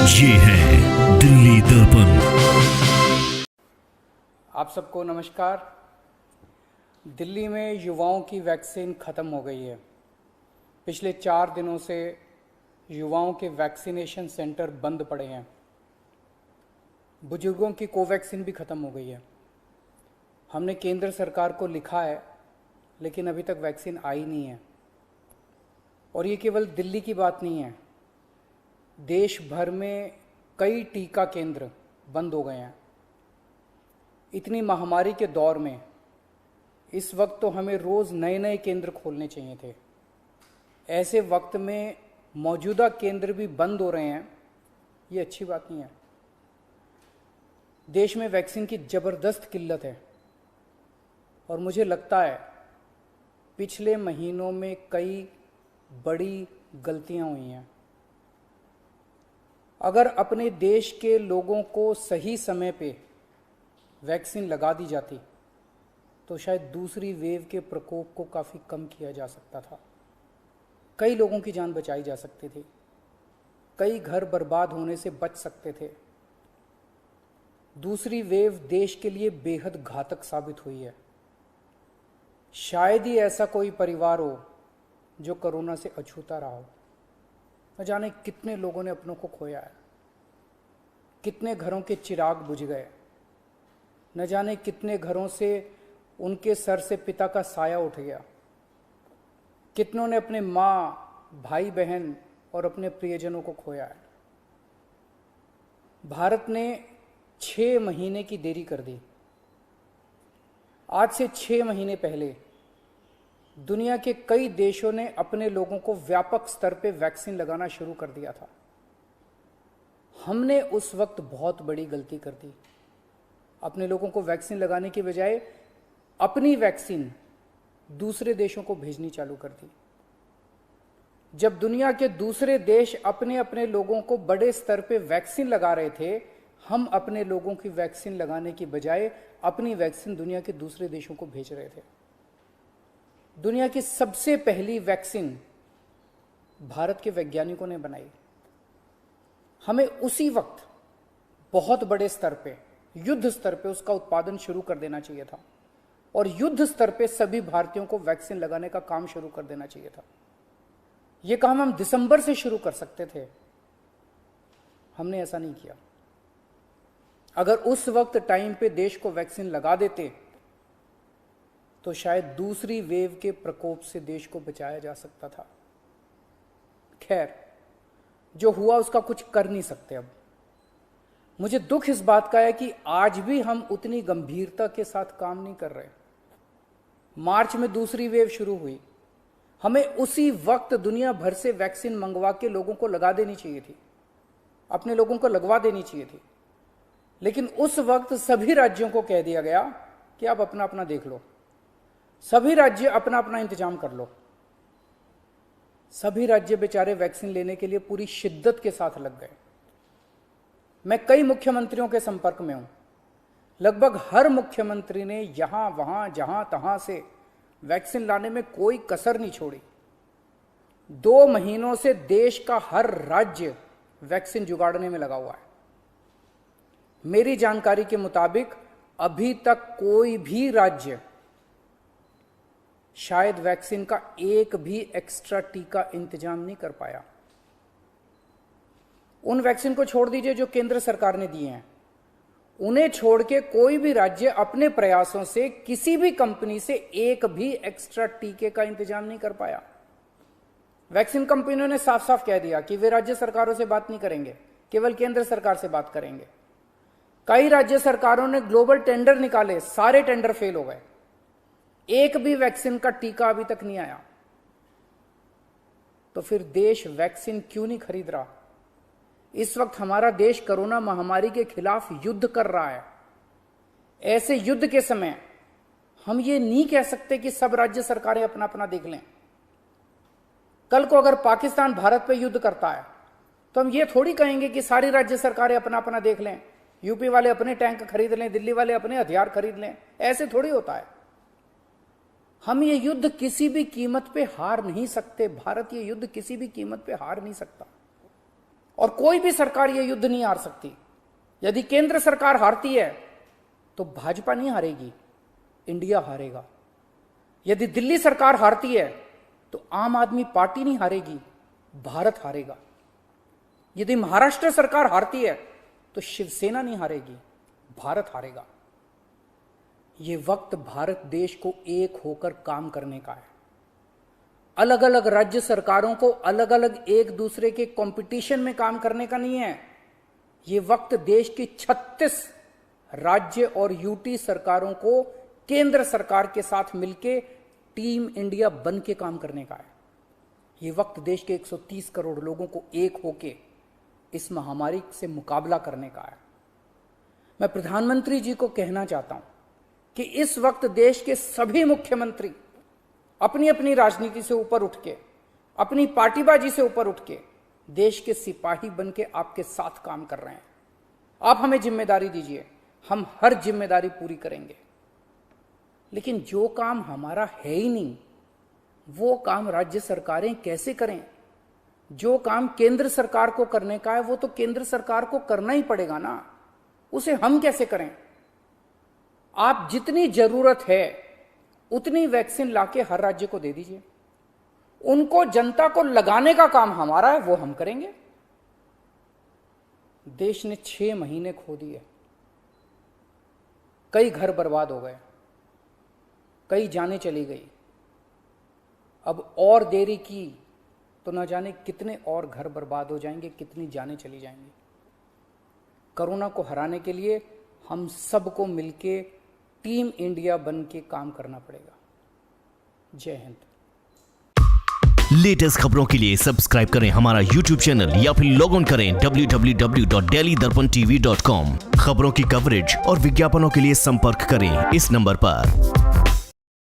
ये है दिल्ली दर्पण। आप सबको नमस्कार। दिल्ली में युवाओं की वैक्सीन ख़त्म हो गई है। पिछले 4 दिनों से युवाओं के वैक्सीनेशन सेंटर बंद पड़े हैं। बुजुर्गों की कोवैक्सीन भी ख़त्म हो गई है। हमने केंद्र सरकार को लिखा है, लेकिन अभी तक वैक्सीन आई नहीं है। और ये केवल दिल्ली की बात नहीं है, देश भर में कई टीका केंद्र बंद हो गए हैं। इतनी महामारी के दौर में इस वक्त तो हमें रोज़ नए नए केंद्र खोलने चाहिए थे। ऐसे वक्त में मौजूदा केंद्र भी बंद हो रहे हैं, ये अच्छी बात नहीं है। देश में वैक्सीन की ज़बरदस्त किल्लत है और मुझे लगता है पिछले महीनों में कई बड़ी गलतियां हुई हैं। अगर अपने देश के लोगों को सही समय पे वैक्सीन लगा दी जाती तो शायद दूसरी वेव के प्रकोप को काफ़ी कम किया जा सकता था। कई लोगों की जान बचाई जा सकती थी, कई घर बर्बाद होने से बच सकते थे। दूसरी वेव देश के लिए बेहद घातक साबित हुई है। शायद ही ऐसा कोई परिवार हो जो कोरोना से अछूता रहा हो। न जाने कितने लोगों ने अपनों को खोया है, कितने घरों के चिराग बुझ गए, न जाने कितने घरों से उनके सर से पिता का साया उठ गया। कितनों ने अपने माँ, भाई बहन और अपने प्रियजनों को खोया है। भारत ने 6 महीने की देरी कर दी। आज से 6 महीने पहले दुनिया के कई देशों ने अपने लोगों को व्यापक स्तर पे वैक्सीन लगाना शुरू कर दिया था। हमने उस वक्त बहुत बड़ी गलती कर दी। अपने लोगों को वैक्सीन लगाने की बजाय अपनी वैक्सीन दूसरे देशों को भेजनी चालू कर दी। जब दुनिया के दूसरे देश अपने अपने लोगों को बड़े स्तर पे वैक्सीन लगा रहे थे, हम अपने लोगों की वैक्सीन लगाने की बजाय अपनी वैक्सीन दुनिया के दूसरे देशों को भेज रहे थे। दुनिया की सबसे पहली वैक्सीन भारत के वैज्ञानिकों ने बनाई। हमें उसी वक्त बहुत बड़े स्तर पे, युद्ध स्तर पे उसका उत्पादन शुरू कर देना चाहिए था और युद्ध स्तर पे सभी भारतीयों को वैक्सीन लगाने का काम शुरू कर देना चाहिए था। यह काम हम दिसंबर से शुरू कर सकते थे, हमने ऐसा नहीं किया। अगर उस वक्त टाइम पे देश को वैक्सीन लगा देते तो शायद दूसरी वेव के प्रकोप से देश को बचाया जा सकता था। खैर, जो हुआ उसका कुछ कर नहीं सकते। अब मुझे दुख इस बात का है कि आज भी हम उतनी गंभीरता के साथ काम नहीं कर रहे। मार्च में दूसरी वेव शुरू हुई, हमें उसी वक्त दुनिया भर से वैक्सीन मंगवा के लोगों को लगा देनी चाहिए थी, अपने लोगों को लगवा देनी चाहिए थी। लेकिन उस वक्त सभी राज्यों को कह दिया गया कि आप अपना अपना देख लो, सभी राज्य अपना अपना इंतजाम कर लो। सभी राज्य बेचारे वैक्सीन लेने के लिए पूरी शिद्दत के साथ लग गए। मैं कई मुख्यमंत्रियों के संपर्क में हूं। लगभग हर मुख्यमंत्री ने यहां वहां जहां तहां से वैक्सीन लाने में कोई कसर नहीं छोड़ी। 2 महीनों से देश का हर राज्य वैक्सीन जुगाड़ने में लगा हुआ है। मेरी जानकारी के मुताबिक अभी तक कोई भी राज्य शायद वैक्सीन का एक भी एक्स्ट्रा टीका इंतजाम नहीं कर पाया। उन वैक्सीन को छोड़ दीजिए जो केंद्र सरकार ने दिए हैं, उन्हें छोड़ के कोई भी राज्य अपने प्रयासों से किसी भी कंपनी से एक भी एक्स्ट्रा टीके का इंतजाम नहीं कर पाया। वैक्सीन कंपनियों ने साफ साफ कह दिया कि वे राज्य सरकारों से बात नहीं करेंगे, केवल केंद्र सरकार से बात करेंगे। कई राज्य सरकारों ने ग्लोबल टेंडर निकाले, सारे टेंडर फेल हो गए। एक भी वैक्सीन का टीका अभी तक नहीं आया। तो फिर देश वैक्सीन क्यों नहीं खरीद रहा? इस वक्त हमारा देश कोरोना महामारी के खिलाफ युद्ध कर रहा है। ऐसे युद्ध के समय हम ये नहीं कह सकते कि सब राज्य सरकारें अपना अपना देख लें। कल को अगर पाकिस्तान भारत पे युद्ध करता है तो हम ये थोड़ी कहेंगे कि सारी राज्य सरकारें अपना अपना देख लें, यूपी वाले अपने टैंक खरीद लें, दिल्ली वाले अपने हथियार खरीद लें। ऐसे थोड़ी होता है। हम ये युद्ध किसी भी कीमत पे हार नहीं सकते। भारत ये युद्ध किसी भी कीमत पे हार नहीं सकता। और कोई भी सरकार यह युद्ध नहीं हार सकती। यदि केंद्र सरकार हारती है तो भाजपा नहीं हारेगी, इंडिया हारेगा। यदि दिल्ली सरकार हारती है तो आम आदमी पार्टी नहीं हारेगी, भारत हारेगा। यदि महाराष्ट्र सरकार हारती है तो शिवसेना नहीं हारेगी, भारत हारेगा। यह वक्त भारत देश को एक होकर काम करने का है। अलग अलग राज्य सरकारों को अलग अलग एक दूसरे के कंपटीशन में काम करने का नहीं है। यह वक्त देश की 36 राज्य और यूटी सरकारों को केंद्र सरकार के साथ मिलकर टीम इंडिया बन के काम करने का है। यह वक्त देश के 130 करोड़ लोगों को एक होके इस महामारी से मुकाबला करने का है। मैं प्रधानमंत्री जी को कहना चाहता हूं कि इस वक्त देश के सभी मुख्यमंत्री अपनी अपनी राजनीति से ऊपर उठ के, अपनी पार्टीबाजी से ऊपर उठ के देश के सिपाही बन के आपके साथ काम कर रहे हैं। आप हमें जिम्मेदारी दीजिए, हम हर जिम्मेदारी पूरी करेंगे। लेकिन जो काम हमारा है ही नहीं, वो काम राज्य सरकारें कैसे करें? जो काम केंद्र सरकार को करने का है वो तो केंद्र सरकार को करना ही पड़ेगा ना, उसे हम कैसे करें? आप जितनी जरूरत है उतनी वैक्सीन लाके हर राज्य को दे दीजिए। उनको जनता को लगाने का काम हमारा है, वो हम करेंगे। देश ने 6 महीने खो दिए, कई घर बर्बाद हो गए, कई जानें चली गई। अब और देरी की तो न जाने कितने और घर बर्बाद हो जाएंगे, कितनी जानें चली जाएंगी। कोरोना को हराने के लिए हम सबको मिलके टीम इंडिया बन के काम करना पड़ेगा। जय हिंद। लेटेस्ट खबरों के लिए सब्सक्राइब करें हमारा YouTube चैनल या फिर लॉग ऑन करें www.delhidarpantv.com। खबरों की कवरेज और विज्ञापनों के लिए संपर्क करें इस नंबर पर।